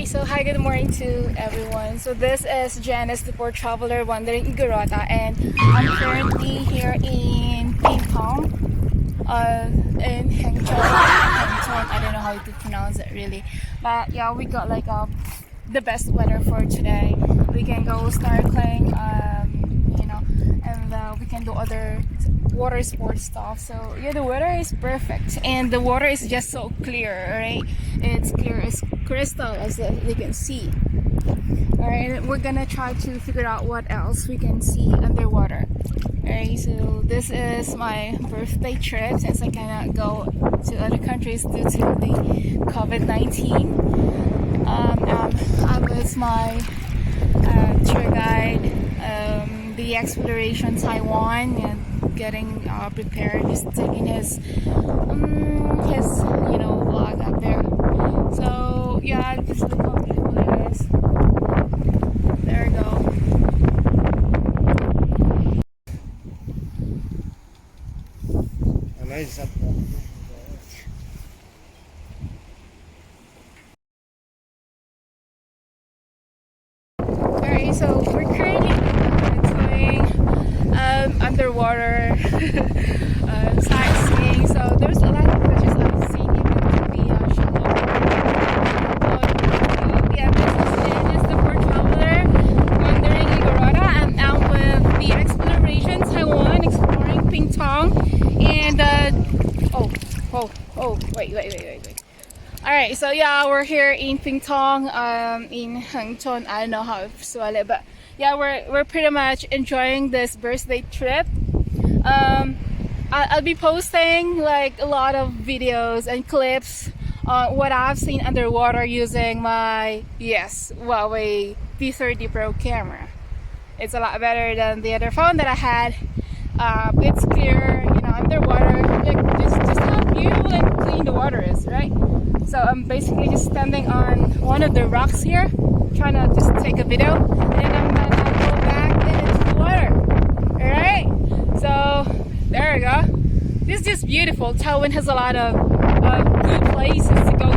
So hi, good morning to everyone. So this is Janice, the poor traveler wandering Igorota, and I'm currently here in Pingtung, in Hengchun. I don't know how to pronounce it really, but yeah, we got like the best weather for today. We can go snorkeling, and we can do other water sports stuff. So yeah, the weather is perfect, and the water is just so clear, right? It's clear as crystal, as you can see. Alright, we're gonna try to figure out what else we can see underwater. Alright, so this is my birthday trip since I cannot go to other countries due to the COVID-19. I'm with my tour guide, the exploration Taiwan, and getting prepared, just taking his vlog up there. So yeah, just look how beautiful it is. There we go. Alright, so we're currently going underwater sightseeing. So there's a lot of fishes I've seen even in the shallow. Yeah, this is Janice, the poor traveler wandering Igorota, and I'm with the exploration Taiwan, exploring Pingtung, and wait. Alright, so yeah, we're here in Pingtung, in Hengchun. I don't know how to spell it, but yeah, we're pretty much enjoying this birthday trip. I'll be posting like a lot of videos and clips on what I've seen underwater using my Huawei P30 Pro camera. It's a lot better than the other phone that I had. It's clear, underwater. Like just how beautiful and clean the water is, right? So I'm basically just standing on one of the rocks here, trying to just take a video, and then I'm gonna go back into the water. Alright? So there we go. This is just beautiful. Taiwan has a lot of good places to go